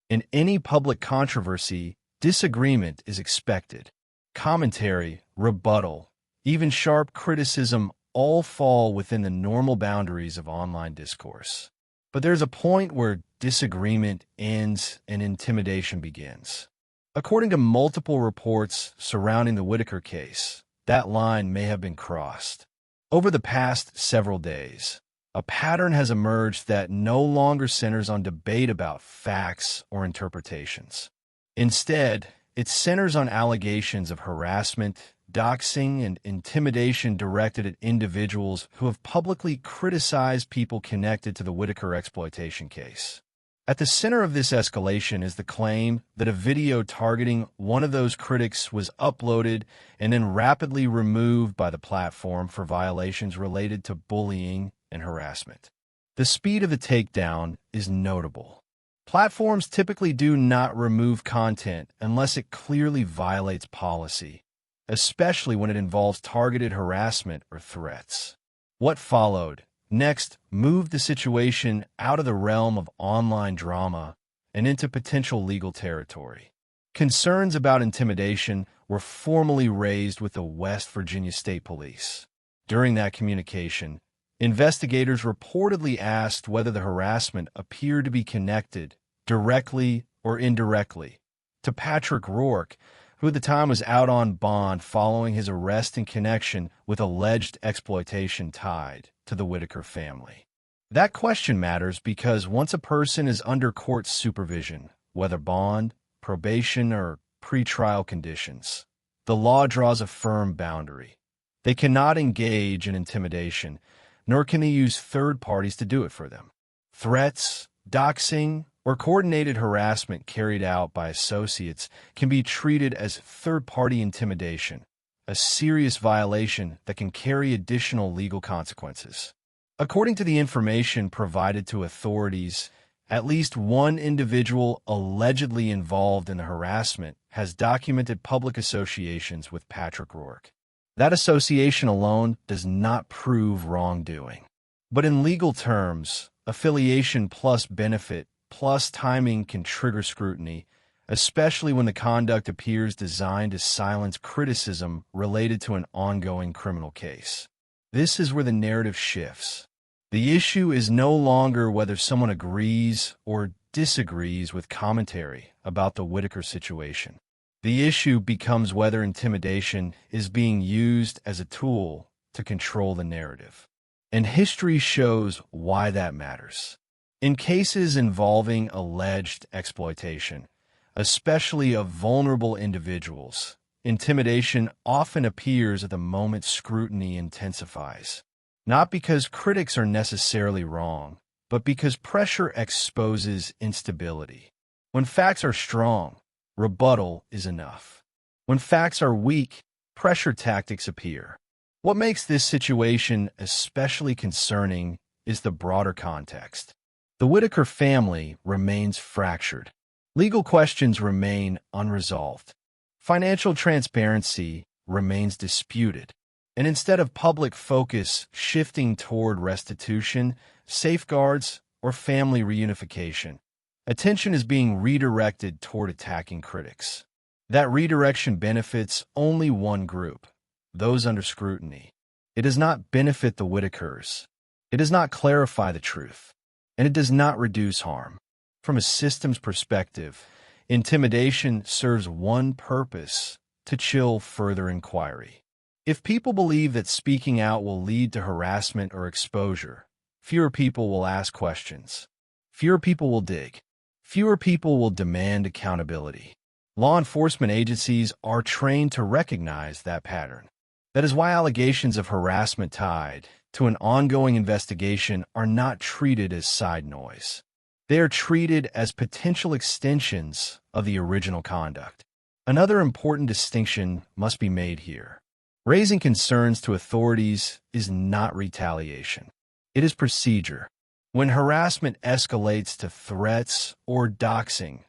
In any public controversy, disagreement is expected. Commentary, rebuttal, even sharp criticism all fall within the normal boundaries of online discourse. But there's a point where disagreement ends and intimidation begins. According to multiple reports surrounding the Whittaker case, that line may have been crossed. Over the past several days, a pattern has emerged that no longer centers on debate about facts or interpretations. Instead, it centers on allegations of harassment, doxing, and intimidation directed at individuals who have publicly criticized people connected to the Whittaker exploitation case. At the center of this escalation is the claim that a video targeting one of those critics was uploaded and then rapidly removed by the platform for violations related to bullying and harassment. The speed of the takedown is notable. Platforms typically do not remove content unless it clearly violates policy, especially when it involves targeted harassment or threats. What followed next moved the situation out of the realm of online drama and into potential legal territory. Concerns about intimidation were formally raised with the West Virginia State Police. During that communication, investigators reportedly asked whether the harassment appeared to be connected, directly or indirectly, to Patrick Rourke, who at the time was out on bond following his arrest in connection with alleged exploitation tied to the Whittaker family. That question matters because once a person is under court supervision, whether bond, probation, or pretrial conditions, the law draws a firm boundary. They cannot engage in intimidation, nor can they use third parties to do it for them. Threats, doxing, or coordinated harassment carried out by associates can be treated as third-party intimidation, a serious violation that can carry additional legal consequences. According to the information provided to authorities, at least one individual allegedly involved in the harassment has documented public associations with Patrick Rourke. That association alone does not prove wrongdoing. But in legal terms, affiliation plus benefit plus timing can trigger scrutiny, especially when the conduct appears designed to silence criticism related to an ongoing criminal case. This is where the narrative shifts. The issue is no longer whether someone agrees or disagrees with commentary about the Whittaker situation. The issue becomes whether intimidation is being used as a tool to control the narrative. And history shows why that matters. In cases involving alleged exploitation, especially of vulnerable individuals, intimidation often appears at the moment scrutiny intensifies. Not because critics are necessarily wrong, but because pressure exposes instability. When facts are strong, rebuttal is enough. When facts are weak, pressure tactics appear. What makes this situation especially concerning is the broader context. The Whittaker family remains fractured. Legal questions remain unresolved. Financial transparency remains disputed. And instead of public focus shifting toward restitution, safeguards, or family reunification, attention is being redirected toward attacking critics. That redirection benefits only one group, those under scrutiny. It does not benefit the Whittakers. It does not clarify the truth. And it does not reduce harm. From a systems perspective, intimidation serves one purpose: to chill further inquiry. If people believe that speaking out will lead to harassment or exposure, fewer people will ask questions. Fewer people will dig. Fewer people will demand accountability. Law enforcement agencies are trained to recognize that pattern. That is why allegations of harassment tied to an ongoing investigation are not treated as side noise. They are treated as potential extensions of the original conduct. Another important distinction must be made here. Raising concerns to authorities is not retaliation. It is procedure. When harassment escalates to threats or doxing,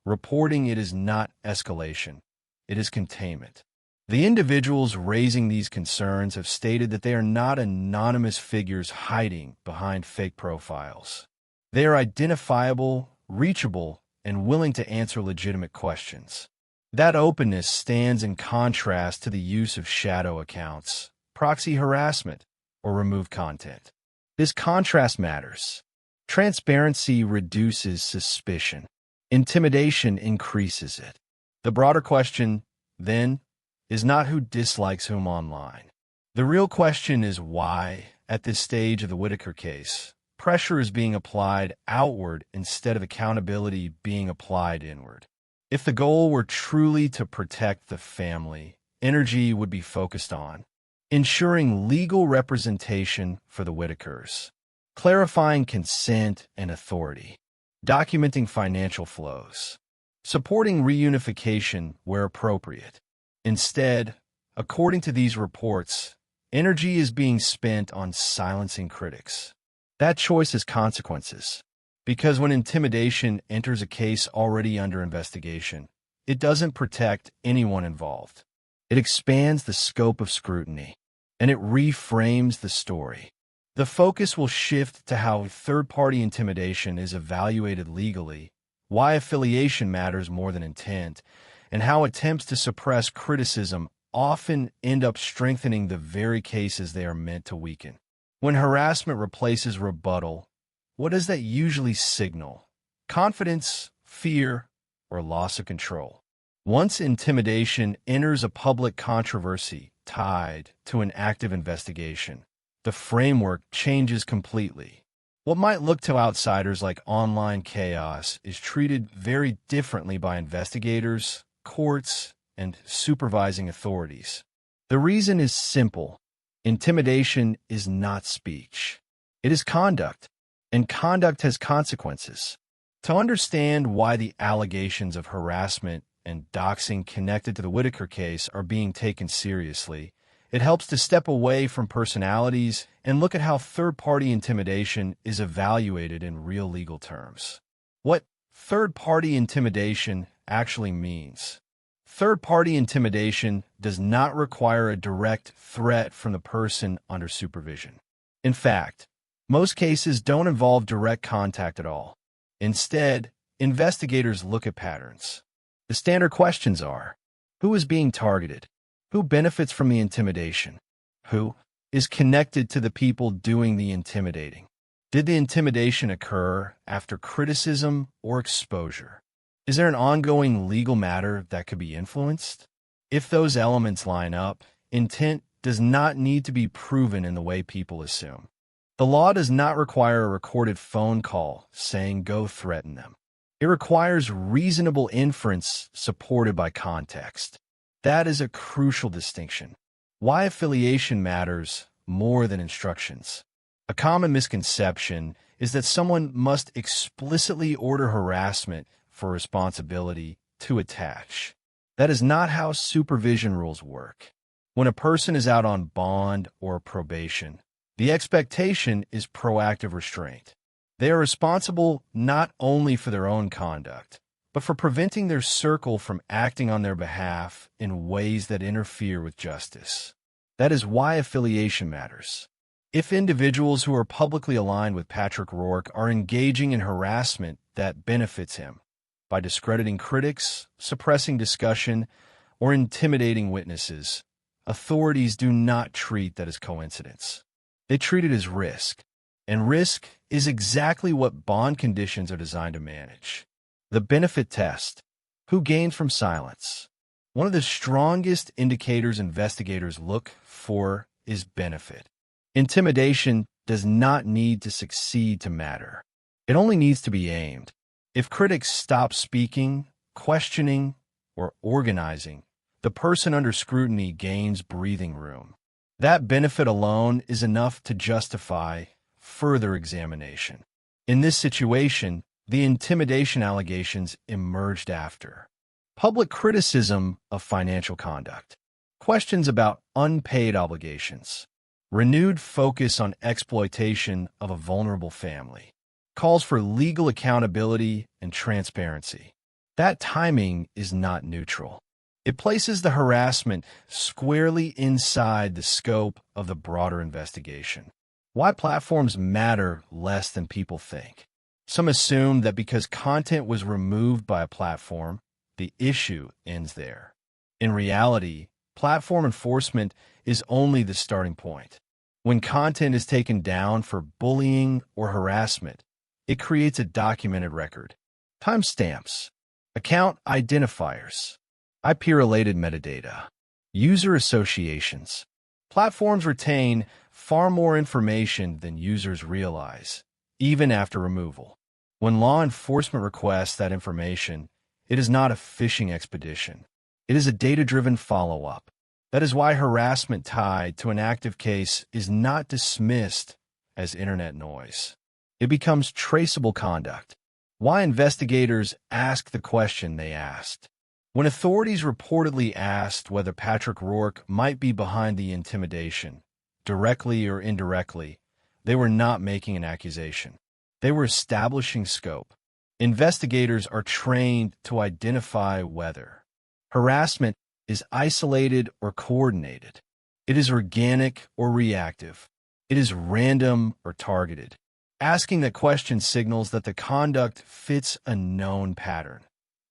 reporting it is not escalation. It is containment. The individuals raising these concerns have stated that they are not anonymous figures hiding behind fake profiles. They are identifiable, reachable, and willing to answer legitimate questions. That openness stands in contrast to the use of shadow accounts, proxy harassment, or removed content. This contrast matters. Transparency reduces suspicion. Intimidation increases it. The broader question, then, is not who dislikes whom online. The real question is why, at this stage of the Whittaker case, pressure is being applied outward instead of accountability being applied inward. If the goal were truly to protect the family, energy would be focused on ensuring legal representation for the Whittakers, clarifying consent and authority, documenting financial flows, supporting reunification where appropriate. Instead, according to these reports, energy is being spent on silencing critics. That choice has consequences, because when intimidation enters a case already under investigation, it doesn't protect anyone involved. It expands the scope of scrutiny, and it reframes the story. The focus will shift to how third-party intimidation is evaluated legally, why affiliation matters more than intent, and how attempts to suppress criticism often end up strengthening the very cases they are meant to weaken. When harassment replaces rebuttal, what does that usually signal? Confidence, fear, or loss of control? Once intimidation enters a public controversy tied to an active investigation, the framework changes completely. What might look to outsiders like online chaos is treated very differently by investigators, courts, and supervising authorities. The reason is simple. Intimidation is not speech. It is conduct, and conduct has consequences. To understand why the allegations of harassment and doxing connected to the Whittaker case are being taken seriously, it helps to step away from personalities and look at how third-party intimidation is evaluated in real legal terms. What third-party intimidation actually means. Third-party intimidation does not require a direct threat from the person under supervision. In fact, most cases don't involve direct contact at all. Instead, investigators look at patterns. The standard questions are: who is being targeted? Who benefits from the intimidation? Who is connected to the people doing the intimidating? Did the intimidation occur after criticism or exposure? Is there an ongoing legal matter that could be influenced? If those elements line up, intent does not need to be proven in the way people assume. The law does not require a recorded phone call saying go threaten them. It requires reasonable inference supported by context. That is a crucial distinction. Why affiliation matters more than instructions. A common misconception is that someone must explicitly order harassment for responsibility to attach. That is not how supervision rules work. When a person is out on bond or probation, the expectation is proactive restraint. They are responsible not only for their own conduct, but for preventing their circle from acting on their behalf in ways that interfere with justice. That is why affiliation matters. If individuals who are publicly aligned with Patrick Rourke are engaging in harassment that benefits him by discrediting critics, suppressing discussion, or intimidating witnesses, authorities do not treat that as coincidence. They treat it as risk, and risk is exactly what bond conditions are designed to manage. The benefit test. Who gains from silence? One of the strongest indicators investigators look for is benefit. Intimidation does not need to succeed to matter. It only needs to be aimed. If critics stop speaking, questioning, or organizing, the person under scrutiny gains breathing room. That benefit alone is enough to justify further examination. In this situation, the intimidation allegations emerged after public criticism of financial conduct, questions about unpaid obligations, renewed focus on exploitation of a vulnerable family, calls for legal accountability and transparency. That timing is not neutral. It places the harassment squarely inside the scope of the broader investigation. Why platforms matter less than people think. Some assume that because content was removed by a platform, the issue ends there. In reality, platform enforcement is only the starting point. When content is taken down for bullying or harassment, it creates a documented record. Timestamps, account identifiers, IP-related metadata, user associations. Platforms retain far more information than users realize, even after removal. When law enforcement requests that information, it is not a fishing expedition. It is a data-driven follow-up. That is why harassment tied to an active case is not dismissed as internet noise. It becomes traceable conduct. Why investigators ask the question they asked. When authorities reportedly asked whether Patrick Rourke might be behind the intimidation, directly or indirectly, they were not making an accusation. They were establishing scope. Investigators are trained to identify whether harassment is isolated or coordinated. It is organic or reactive. It is random or targeted. Asking that question signals that the conduct fits a known pattern.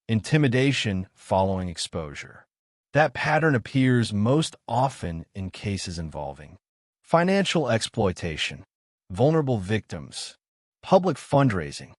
Intimidation following exposure. That pattern appears most often in cases involving financial exploitation, vulnerable victims, public fundraising,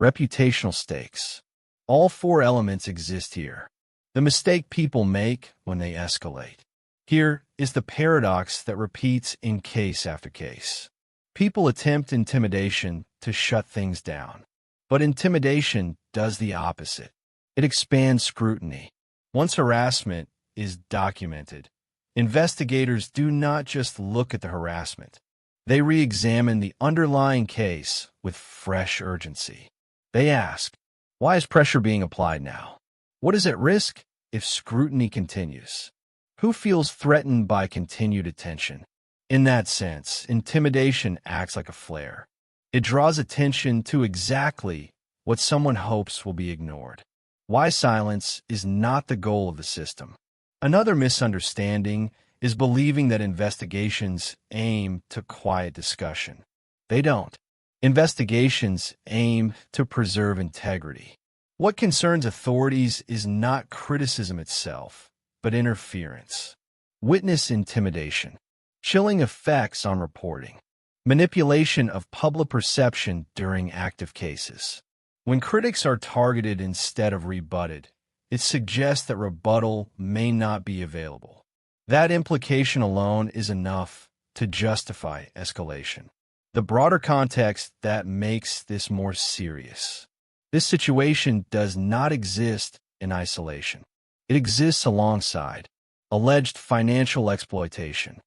reputational stakes. All four elements exist here. The mistake people make when they escalate. Here is the paradox that repeats in case after case. People attempt intimidation to shut things down, but intimidation does the opposite. It expands scrutiny. Once harassment is documented, investigators do not just look at the harassment. They re-examine the underlying case with fresh urgency. They ask, why is pressure being applied now? What is at risk if scrutiny continues? Who feels threatened by continued attention? In that sense, intimidation acts like a flare. It draws attention to exactly what someone hopes will be ignored. Why silence is not the goal of the system. Another misunderstanding is believing that investigations aim to quiet discussion. They don't. Investigations aim to preserve integrity. What concerns authorities is not criticism itself, but interference. Witness intimidation, chilling effects on reporting, manipulation of public perception during active cases. When critics are targeted instead of rebutted, it suggests that rebuttal may not be available. That implication alone is enough to justify escalation. The broader context that makes this more serious. This situation does not exist in isolation. It exists alongside alleged financial exploitation,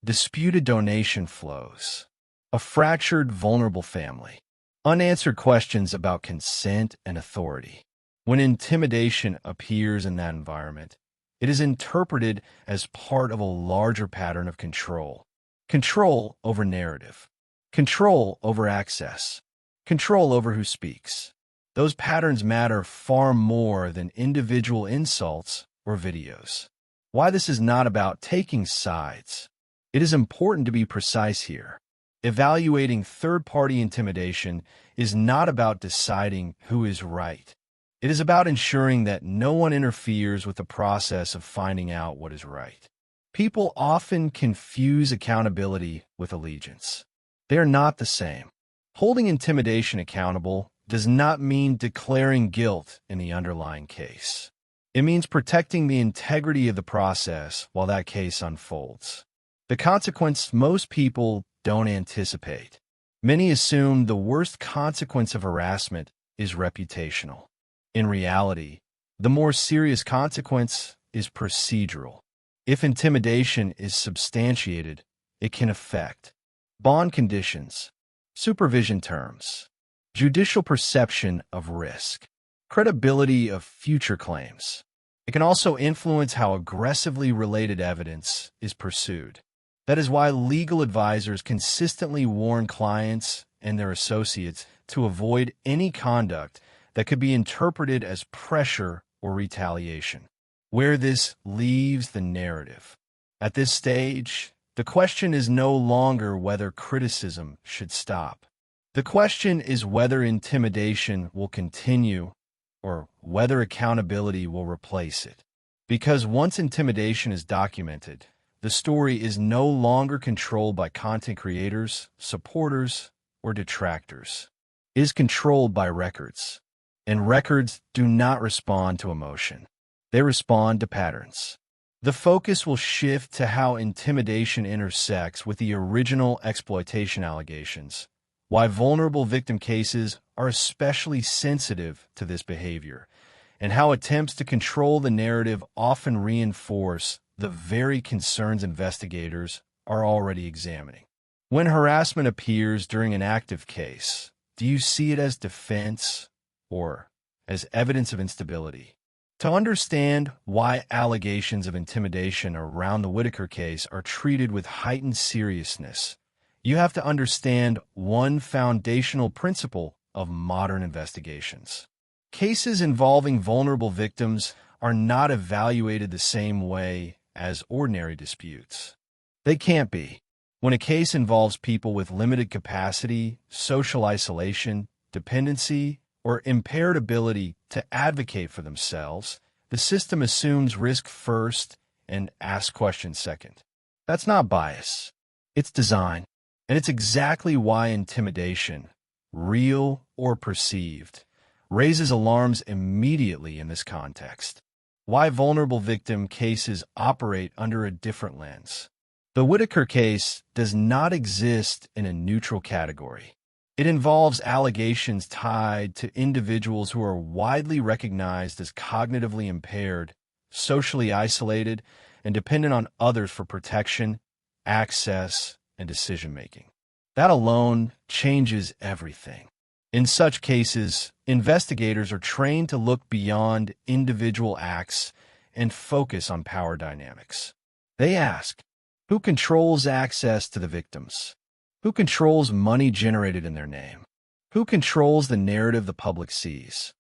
disputed donation flows, a fractured, vulnerable family, unanswered questions about consent and authority. When intimidation appears in that environment, it is interpreted as part of a larger pattern of control. Control over narrative, control over access, control over who speaks. Those patterns matter far more than individual insults or videos. Why this is not about taking sides. It is important to be precise here. Evaluating third-party intimidation is not about deciding who is right. It is about ensuring that no one interferes with the process of finding out what is right. People often confuse accountability with allegiance. They are not the same. Holding intimidation accountable does not mean declaring guilt in the underlying case. It means protecting the integrity of the process while that case unfolds. The consequence most people don't anticipate. Many assume the worst consequence of harassment is reputational. In reality, the more serious consequence is procedural. If intimidation is substantiated, it can affect bond conditions, supervision terms, judicial perception of risk, credibility of future claims. It can also influence how aggressively related evidence is pursued. That is why legal advisors consistently warn clients and their associates to avoid any conduct that could be interpreted as pressure or retaliation. Where this leaves the narrative. At this stage, the question is no longer whether criticism should stop. The question is whether intimidation will continue or whether accountability will replace it. Because once intimidation is documented, the story is no longer controlled by content creators, supporters, or detractors. It is controlled by records. And records do not respond to emotion. They respond to patterns. The focus will shift to how intimidation intersects with the original exploitation allegations, why vulnerable victim cases are especially sensitive to this behavior, and how attempts to control the narrative often reinforce the very concerns investigators are already examining. When harassment appears during an active case, do you see it as defense or as evidence of instability? To understand why allegations of intimidation around the Whittaker case are treated with heightened seriousness, you have to understand one foundational principle of modern investigations. Cases involving vulnerable victims are not evaluated the same way as ordinary disputes. They can't be. When a case involves people with limited capacity, social isolation, dependency, or impaired ability to advocate for themselves, the system assumes risk first and asks questions second. That's not bias. It's design. And it's exactly why intimidation, real or perceived, raises alarms immediately in this context. Why vulnerable victim cases operate under a different lens. The Whittaker case does not exist in a neutral category. It involves allegations tied to individuals who are widely recognized as cognitively impaired, socially isolated, and dependent on others for protection, access, and decision-making. That alone changes everything. In such cases, investigators are trained to look beyond individual acts and focus on power dynamics. They ask, who controls access to the victims? Who controls money generated in their name? Who controls the narrative the public sees?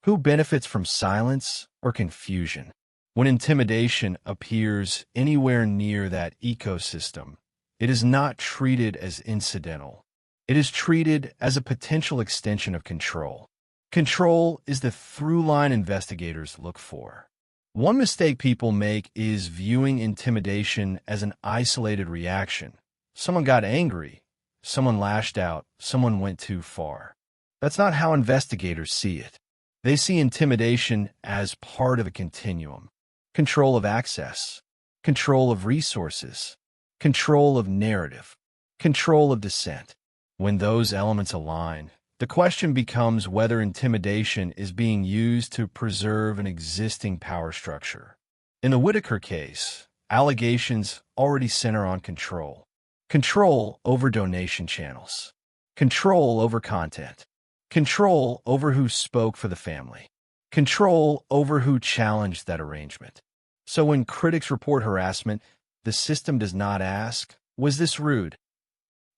Who benefits from silence or confusion? When intimidation appears anywhere near that ecosystem, it is not treated as incidental. It is treated as a potential extension of control. Control is the through line investigators look for. One mistake people make is viewing intimidation as an isolated reaction. Someone got angry, someone lashed out, someone went too far. That's not how investigators see it. They see intimidation as part of a continuum. Control of access, control of resources, control of narrative, control of dissent. When those elements align, the question becomes whether intimidation is being used to preserve an existing power structure. In the Whittaker case, allegations already center on control. Control over donation channels. Control over content. Control over who spoke for the family. Control over who challenged that arrangement. So when critics report harassment, the system does not ask, was this rude?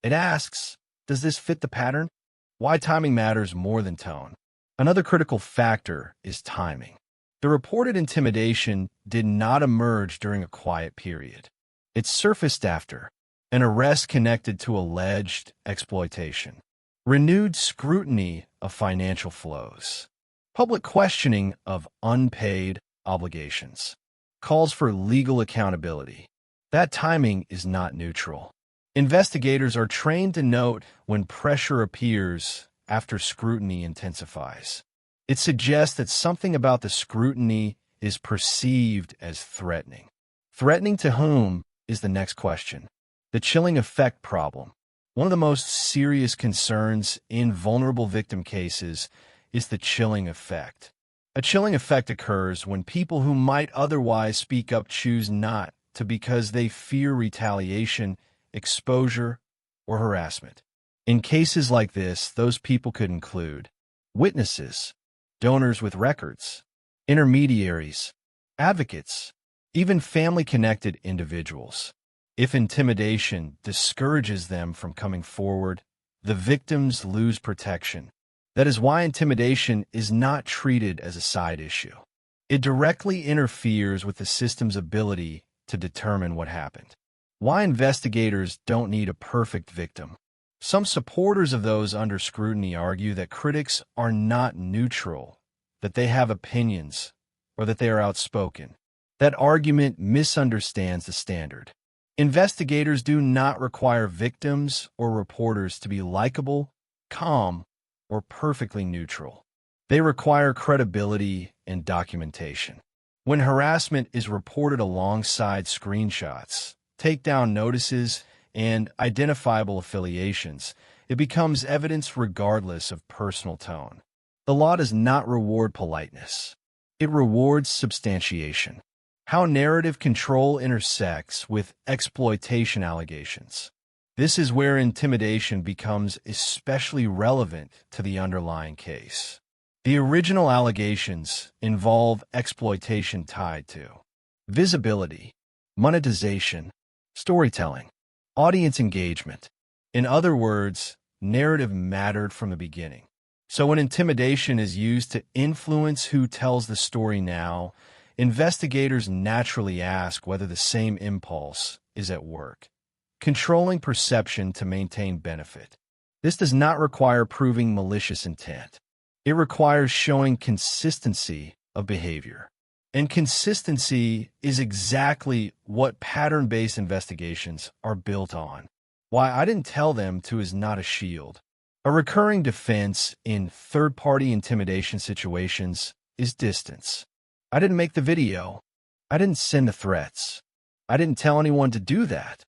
It asks, does this fit the pattern? Why timing matters more than tone. Another critical factor is timing. The reported intimidation did not emerge during a quiet period. It surfaced after an arrest connected to alleged exploitation, renewed scrutiny of financial flows, public questioning of unpaid obligations, calls for legal accountability. That timing is not neutral. Investigators are trained to note when pressure appears after scrutiny intensifies. It suggests that something about the scrutiny is perceived as threatening. Threatening to whom is the next question. The chilling effect problem. One of the most serious concerns in vulnerable victim cases is the chilling effect. A chilling effect occurs when people who might otherwise speak up choose not to because they fear retaliation, exposure, or harassment. In cases like this, those people could include witnesses, donors with records, intermediaries, advocates, even family-connected individuals. If intimidation discourages them from coming forward, the victims lose protection. That is why intimidation is not treated as a side issue. It directly interferes with the system's ability to determine what happened. Why investigators don't need a perfect victim. Some supporters of those under scrutiny argue that critics are not neutral, that they have opinions, or that they are outspoken. That argument misunderstands the standard. Investigators do not require victims or reporters to be likable, calm, or perfectly neutral. They require credibility and documentation. When harassment is reported alongside screenshots, takedown notices, and identifiable affiliations, it becomes evidence regardless of personal tone. The law does not reward politeness. It rewards substantiation. How narrative control intersects with exploitation allegations. This is where intimidation becomes especially relevant to the underlying case. The original allegations involve exploitation tied to visibility, monetization, storytelling, audience engagement. In other words, narrative mattered from the beginning. So when intimidation is used to influence who tells the story now, investigators naturally ask whether the same impulse is at work. Controlling perception to maintain benefit. This does not require proving malicious intent. It requires showing consistency of behavior. And consistency is exactly what pattern-based investigations are built on. Why I didn't tell them to is not a shield. A recurring defense in third-party intimidation situations is distance. I didn't make the video. I didn't send the threats. I didn't tell anyone to do that.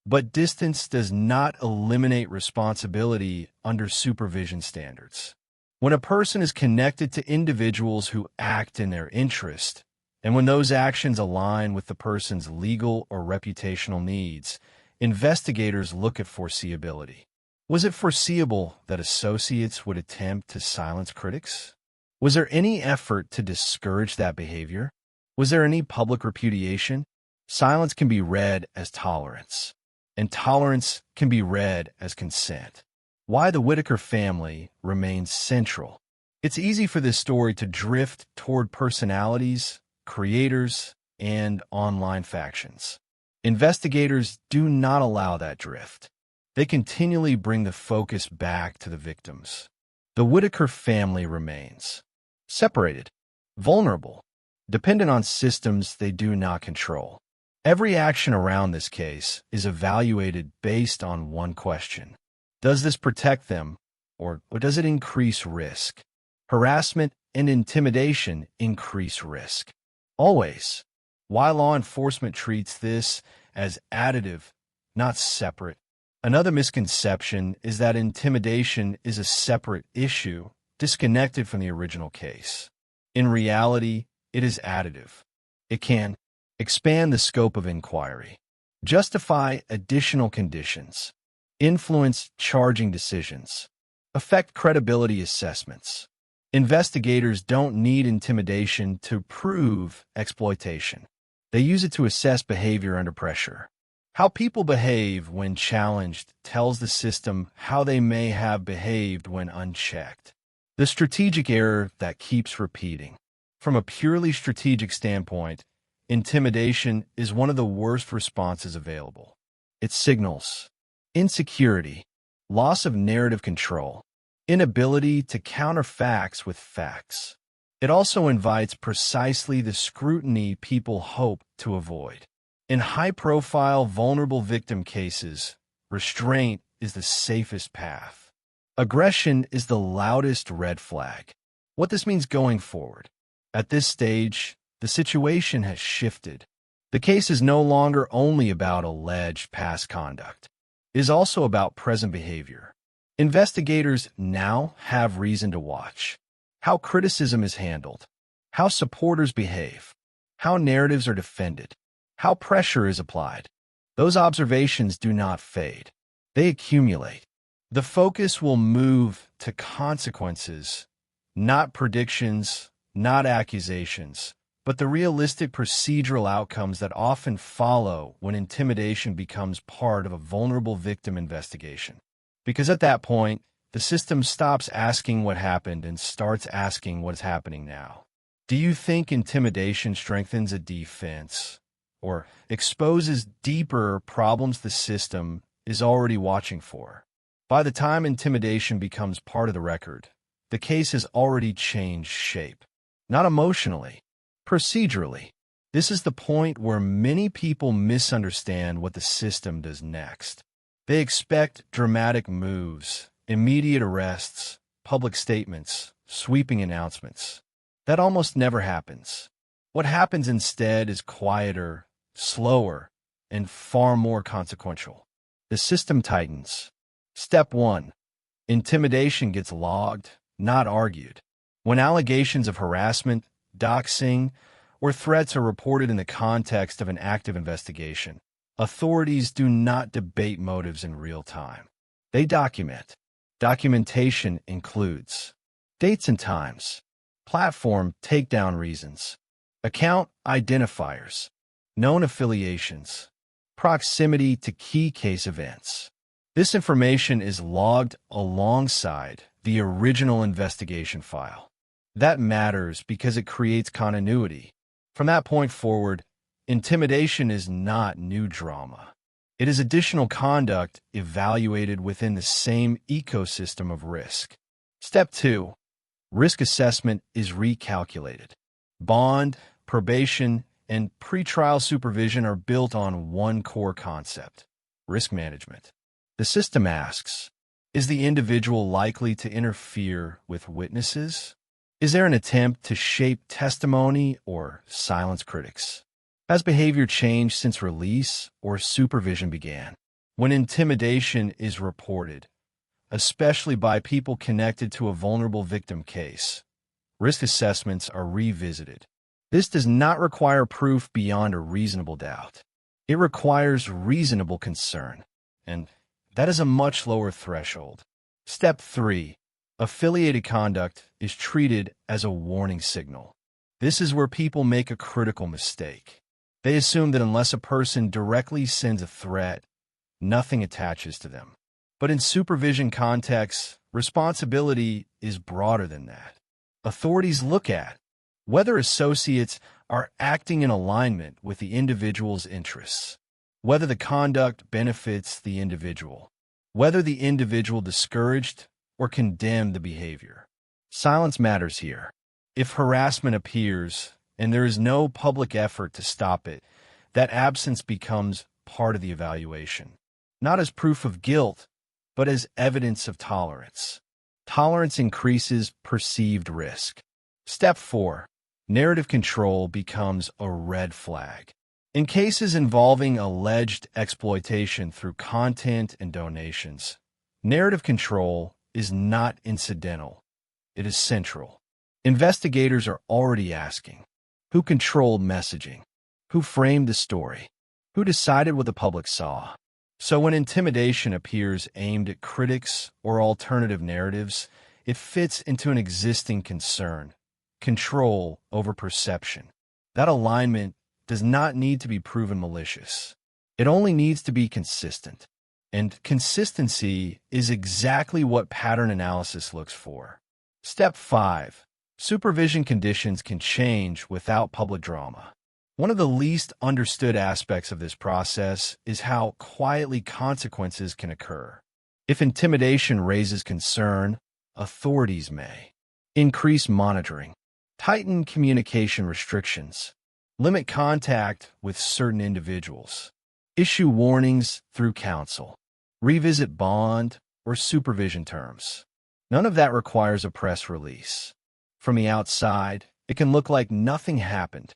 But distance does not eliminate responsibility under supervision standards. When a person is connected to individuals who act in their interest, and when those actions align with the person's legal or reputational needs, investigators look at foreseeability. Was it foreseeable that associates would attempt to silence critics? Was there any effort to discourage that behavior? Was there any public repudiation? Silence can be read as tolerance, and tolerance can be read as consent. Why the Whittaker family remains central. It's easy for this story to drift toward personalities, creators, and online factions. Investigators do not allow that drift. They continually bring the focus back to the victims. The Whittaker family remains separated, vulnerable, dependent on systems they do not control. Every action around this case is evaluated based on one question. Does this protect them, or does it increase risk? Harassment and intimidation increase risk. Always. Why law enforcement treats this as additive, not separate. Another misconception is that intimidation is a separate issue, disconnected from the original case. In reality, it is additive. It can expand the scope of inquiry, justify additional conditions, influence charging decisions, affect credibility assessments. Investigators don't need intimidation to prove exploitation. They use it to assess behavior under pressure. How people behave when challenged tells the system how they may have behaved when unchecked. The strategic error that keeps repeating. From a purely strategic standpoint, intimidation is one of the worst responses available. It signals insecurity, loss of narrative control, inability to counter facts with facts. It also invites precisely the scrutiny people hope to avoid. In high-profile, vulnerable victim cases, restraint is the safest path. Aggression is the loudest red flag. What this means going forward. At this stage, the situation has shifted. The case is no longer only about alleged past conduct. It is also about present behavior. Investigators now have reason to watch. How criticism is handled. How supporters behave. How narratives are defended. How pressure is applied. Those observations do not fade. They accumulate. The focus will move to consequences, not predictions, not accusations, but the realistic procedural outcomes that often follow when intimidation becomes part of a vulnerable victim investigation. Because at that point, the system stops asking what happened and starts asking what is happening now. Do you think intimidation strengthens a defense or exposes deeper problems the system is already watching for? By the time intimidation becomes part of the record, the case has already changed shape. Not emotionally, procedurally. This is the point where many people misunderstand what the system does next. They expect dramatic moves, immediate arrests, public statements, sweeping announcements. That almost never happens. What happens instead is quieter, slower, and far more consequential. The system tightens. Step 1. Intimidation gets logged, not argued. When allegations of harassment, doxing, or threats are reported in the context of an active investigation, authorities do not debate motives in real time. They document. Documentation includes dates and times, platform takedown reasons, account identifiers, known affiliations, proximity to key case events. This information is logged alongside the original investigation file. That matters because it creates continuity. From that point forward, intimidation is not new drama. It is additional conduct evaluated within the same ecosystem of risk. Step 2. Risk assessment is recalculated. Bond, probation, and pretrial supervision are built on one core concept: risk management. The system asks, is the individual likely to interfere with witnesses? Is there an attempt to shape testimony or silence critics? Has behavior changed since release or supervision began? When intimidation is reported, especially by people connected to a vulnerable victim case, risk assessments are revisited. This does not require proof beyond a reasonable doubt. It requires reasonable concern, and that is a much lower threshold. Step 3. Affiliated conduct is treated as a warning signal. This is where people make a critical mistake. They assume that unless a person directly sends a threat, nothing attaches to them. But in supervision contexts, responsibility is broader than that. Authorities look at whether associates are acting in alignment with the individual's interests, whether the conduct benefits the individual, whether the individual discouraged or condemned the behavior. Silence matters here. If harassment appears and there is no public effort to stop it, that absence becomes part of the evaluation, not as proof of guilt, but as evidence of tolerance. Tolerance increases perceived risk. Step 4. Narrative control becomes a red flag. In cases involving alleged exploitation through content and donations, narrative control is not incidental. It is central. Investigators are already asking, who controlled messaging? Who framed the story? Who decided what the public saw? So when intimidation appears aimed at critics or alternative narratives, it fits into an existing concern: control over perception. That alignment does not need to be proven malicious. It only needs to be consistent. And consistency is exactly what pattern analysis looks for. Step 5. Supervision conditions can change without public drama. One of the least understood aspects of this process is how quietly consequences can occur. If intimidation raises concern, authorities may increase monitoring, tighten communication restrictions, limit contact with certain individuals, issue warnings through counsel, revisit bond or supervision terms. None of that requires a press release. From the outside, it can look like nothing happened.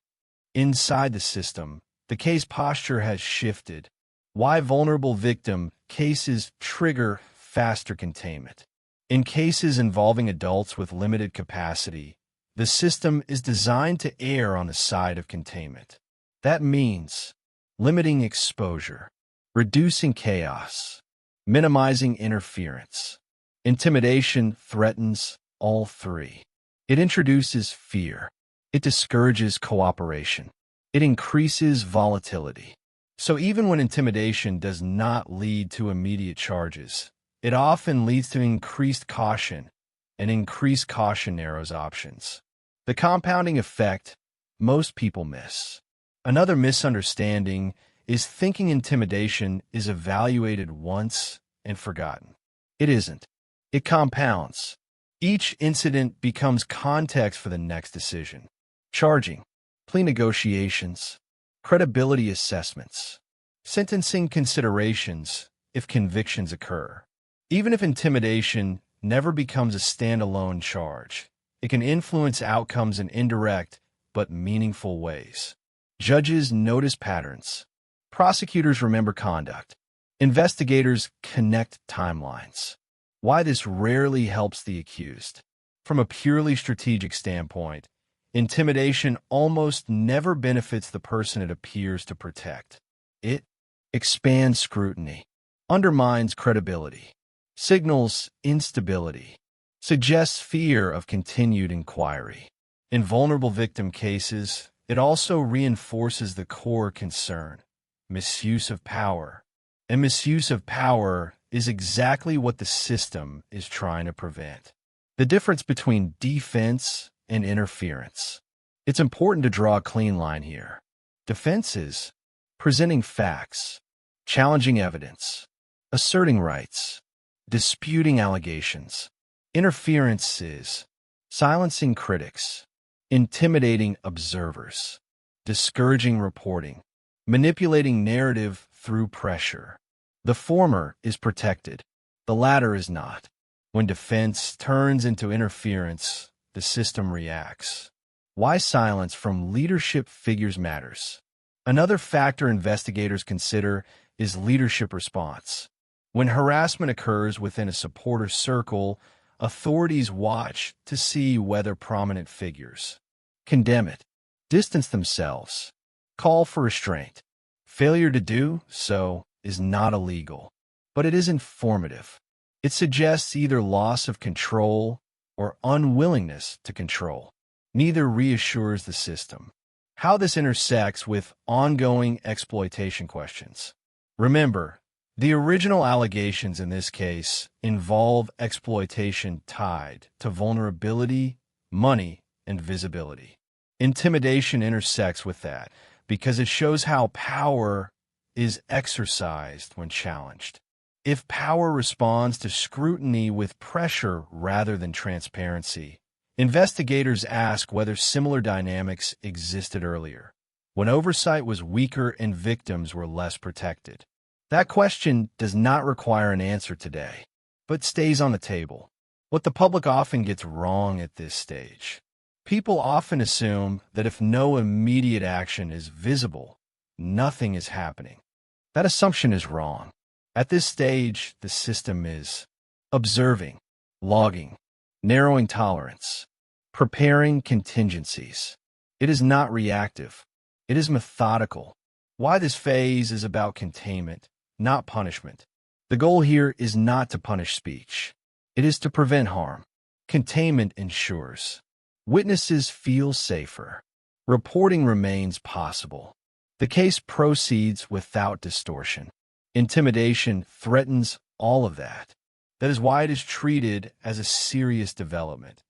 Inside the system, the case posture has shifted. Why vulnerable victim cases trigger faster containment? In cases involving adults with limited capacity, the system is designed to err on the side of containment. That means limiting exposure, reducing chaos, minimizing interference. Intimidation threatens all three. It introduces fear. It discourages cooperation. It increases volatility. So even when intimidation does not lead to immediate charges, it often leads to increased caution, and increased caution narrows options. The compounding effect most people miss. Another misunderstanding is thinking intimidation is evaluated once and forgotten. It isn't. It compounds. Each incident becomes context for the next decision. Charging, plea negotiations, credibility assessments, sentencing considerations if convictions occur. Even if intimidation never becomes a standalone charge, it can influence outcomes in indirect but meaningful ways. Judges notice patterns. Prosecutors remember conduct. Investigators connect timelines. Why this rarely helps the accused. From a purely strategic standpoint, intimidation almost never benefits the person it appears to protect. It expands scrutiny, undermines credibility, signals instability, suggests fear of continued inquiry. In vulnerable victim cases, it also reinforces the core concern: misuse of power. And misuse of power is exactly what the system is trying to prevent. The difference between defense and interference. It's important to draw a clean line here. Defense is presenting facts, challenging evidence, asserting rights, disputing allegations. Interference is silencing critics, intimidating observers, discouraging reporting, manipulating narrative through pressure. The former is protected. The latter is not. When defense turns into interference, the system reacts. Why silence from leadership figures matters. Another factor investigators consider is leadership response. When harassment occurs within a supporter circle, authorities watch to see whether prominent figures condemn it, distance themselves, call for restraint. Failure to do so is not illegal, but it is informative. It suggests either loss of control or unwillingness to control. Neither reassures the system. How this intersects with ongoing exploitation questions. Remember, the original allegations in this case involve exploitation tied to vulnerability, money, and visibility. Intimidation intersects with that because it shows how power is exercised when challenged. If power responds to scrutiny with pressure rather than transparency, investigators ask whether similar dynamics existed earlier, when oversight was weaker and victims were less protected. That question does not require an answer today, but stays on the table. What the public often gets wrong at this stage. People often assume that if no immediate action is visible, nothing is happening. That assumption is wrong. At this stage, the system is observing, logging, narrowing tolerance, preparing contingencies. It is not reactive. It is methodical. Why this phase is about containment, not punishment. The goal here is not to punish speech. It is to prevent harm. Containment ensures witnesses feel safer. Reporting remains possible. The case proceeds without distortion. Intimidation threatens all of that. That is why it is treated as a serious development,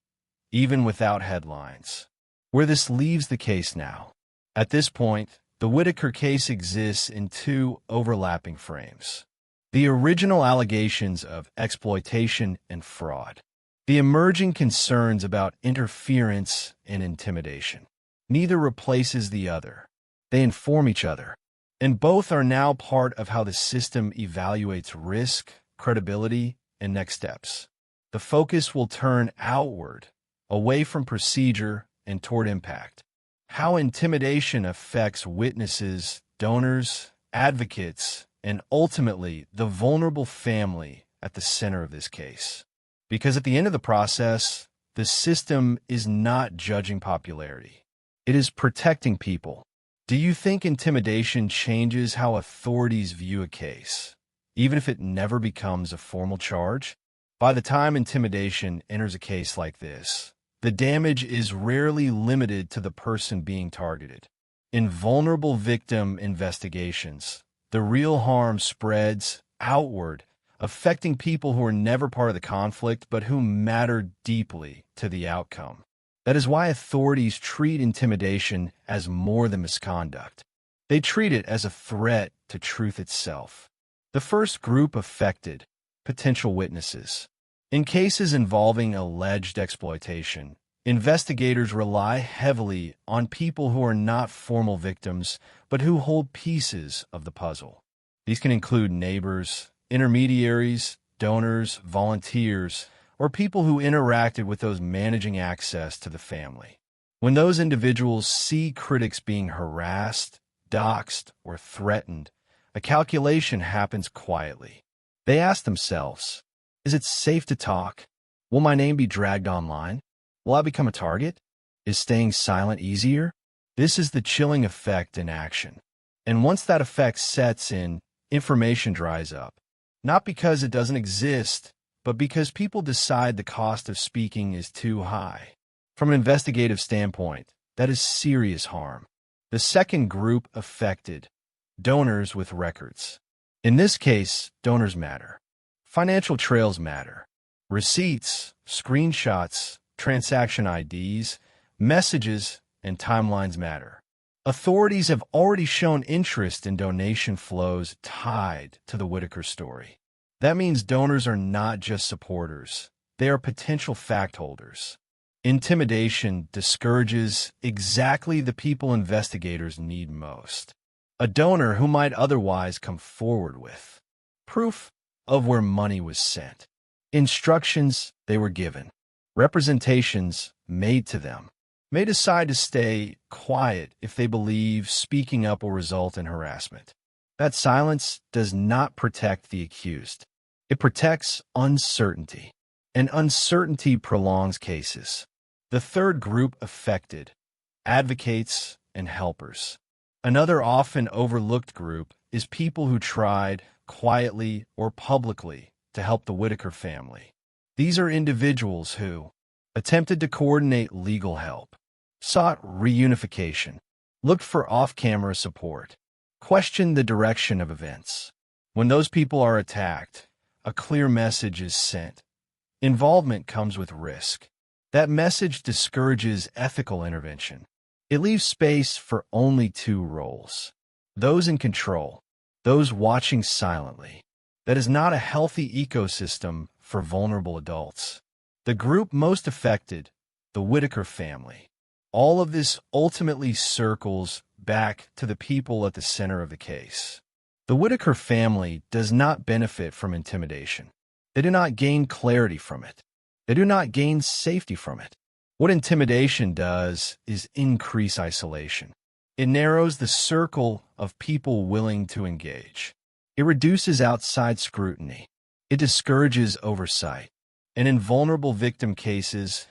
even without headlines. Where this leaves the case now. At this point, the Whittaker case exists in two overlapping frames. The original allegations of exploitation and fraud. The emerging concerns about interference and intimidation. Neither replaces the other. They inform each other. And both are now part of how the system evaluates risk, credibility, and next steps. The focus will turn outward, away from procedure and toward impact. How intimidation affects witnesses, donors, advocates, and ultimately the vulnerable family at the center of this case. Because at the end of the process, the system is not judging popularity. It is protecting people. Do you think intimidation changes how authorities view a case, even if it never becomes a formal charge? By the time intimidation enters a case like this, the damage is rarely limited to the person being targeted. In vulnerable victim investigations, the real harm spreads outward, affecting people who are never part of the conflict but who matter deeply to the outcome. That is why authorities treat intimidation as more than misconduct. They treat it as a threat to truth itself. The first group affected, Potential witnesses. In cases involving alleged exploitation, investigators rely heavily on people who are not formal victims, but who hold pieces of the puzzle. These can include neighbors, intermediaries, donors, volunteers, or people who interacted with those managing access to the family. When those individuals see critics being harassed, doxxed, or threatened, a calculation happens quietly. They ask themselves, is it safe to talk? Will my name be dragged online? Will I become a target? Is staying silent easier? This is the chilling effect in action. And once that effect sets in, information dries up. Not because it doesn't exist, but because people decide the cost of speaking is too high. From an investigative standpoint, that is serious harm. The second group affected, donors with records. In this case, donors matter. Financial trails matter. Receipts, screenshots, transaction IDs, messages, and timelines matter. Authorities have already shown interest in donation flows tied to the Whittaker story. That means donors are not just supporters. They are potential fact holders. Intimidation discourages exactly the people investigators need most. A donor who might otherwise come forward with proof of where money was sent, instructions they were given, representations made to them, may decide to stay quiet if they believe speaking up will result in harassment. That silence does not protect the accused. It protects uncertainty, and uncertainty prolongs cases. The third group affected, advocates and helpers. Another often overlooked group is people who tried, quietly or publicly, to help the Whittaker family. These are individuals who attempted to coordinate legal help, sought reunification, looked for off-camera support, questioned the direction of events. When those people are attacked, a clear message is sent. Involvement comes with risk. That message discourages ethical intervention. It leaves space for only two roles: those in control, those watching silently. That is not a healthy ecosystem for vulnerable adults. The group most affected, the Whittaker family. All of this ultimately circles back to the people at the center of the case. The Whittaker family does not benefit from intimidation. They do not gain clarity from it. They do not gain safety from it. What intimidation does is increase isolation. It narrows the circle of people willing to engage. It reduces outside scrutiny. It discourages oversight. And in vulnerable victim cases,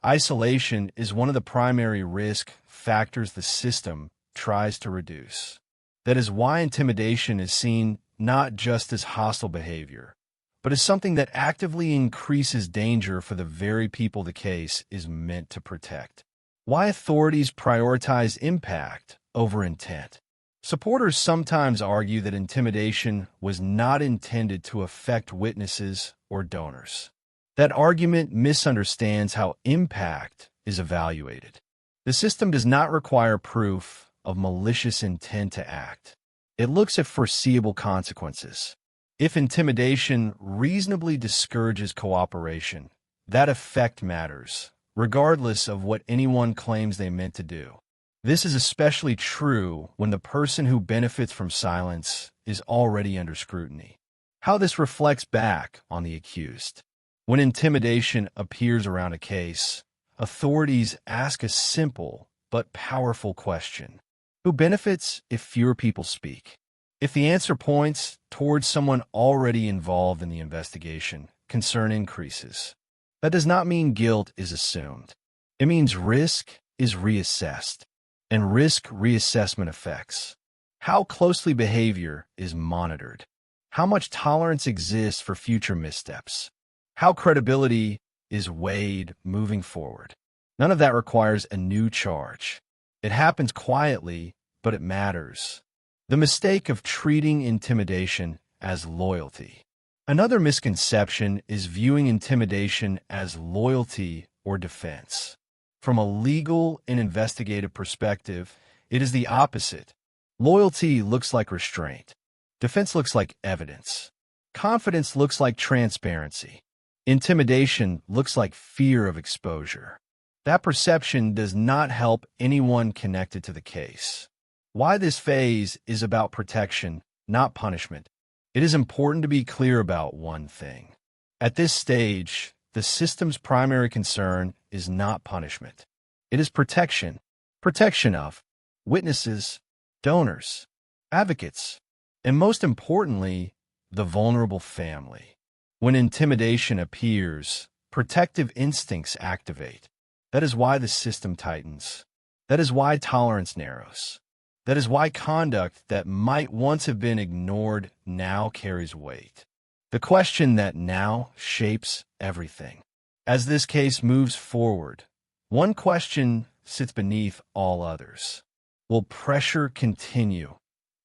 isolation is one of the primary risk factors the system tries to reduce. That is why intimidation is seen not just as hostile behavior, but as something that actively increases danger for the very people the case is meant to protect. Why authorities prioritize impact over intent. Supporters sometimes argue that intimidation was not intended to affect witnesses or donors. That argument misunderstands how impact is evaluated. The system does not require proof of malicious intent to act. It looks at foreseeable consequences. If intimidation reasonably discourages cooperation, that effect matters, regardless of what anyone claims they meant to do. This is especially true when the person who benefits from silence is already under scrutiny. How this reflects back on the accused. When intimidation appears around a case, authorities ask a simple but powerful question. Who benefits if fewer people speak? If the answer points towards someone already involved in the investigation, concern increases. That does not mean guilt is assumed. It means risk is reassessed, and risk reassessment affects how closely behavior is monitored, how much tolerance exists for future missteps, how credibility is weighed moving forward. None of that requires a new charge. It happens quietly, but it matters. The mistake of treating intimidation as loyalty. Another misconception is viewing intimidation as loyalty or defense. From a legal and investigative perspective, it is the opposite. Loyalty looks like restraint. Defense looks like evidence. Confidence looks like transparency. Intimidation looks like fear of exposure. That perception does not help anyone connected to the case. Why this phase is about protection, not punishment. It is important to be clear about one thing. At this stage, the system's primary concern is not punishment. It is protection. Protection of witnesses, donors, advocates, and most importantly, the vulnerable family. When intimidation appears, protective instincts activate. That is why the system tightens. That is why tolerance narrows. That is why conduct that might once have been ignored now carries weight. The question that now shapes everything. As this case moves forward, one question sits beneath all others. Will pressure continue,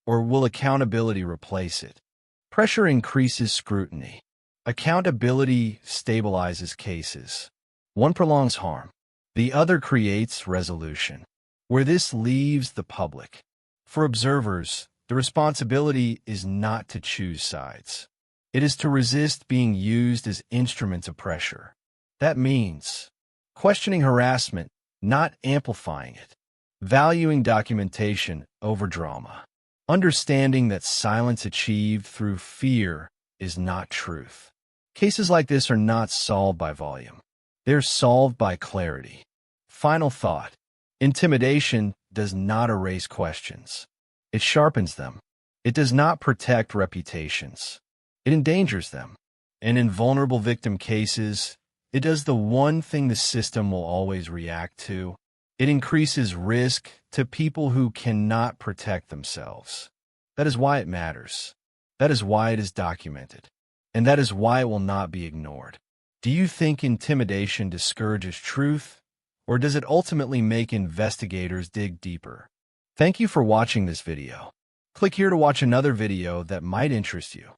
or will accountability replace it? Pressure increases scrutiny. Accountability stabilizes cases. One prolongs harm. The other creates resolution. Where this leaves the public. For observers, the responsibility is not to choose sides. It is to resist being used as instruments of pressure. That means questioning harassment, not amplifying it. Valuing documentation over drama. Understanding that silence achieved through fear is not truth. Cases like this are not solved by volume. They're solved by clarity. Final thought. Intimidation does not erase questions. It sharpens them. It does not protect reputations. It endangers them. And in vulnerable victim cases, it does the one thing the system will always react to. It increases risk to people who cannot protect themselves. That is why it matters. That is why it is documented. And that is why it will not be ignored. Do you think intimidation discourages truth, or does it ultimately make investigators dig deeper? Thank you for watching this video. Click here to watch another video that might interest you.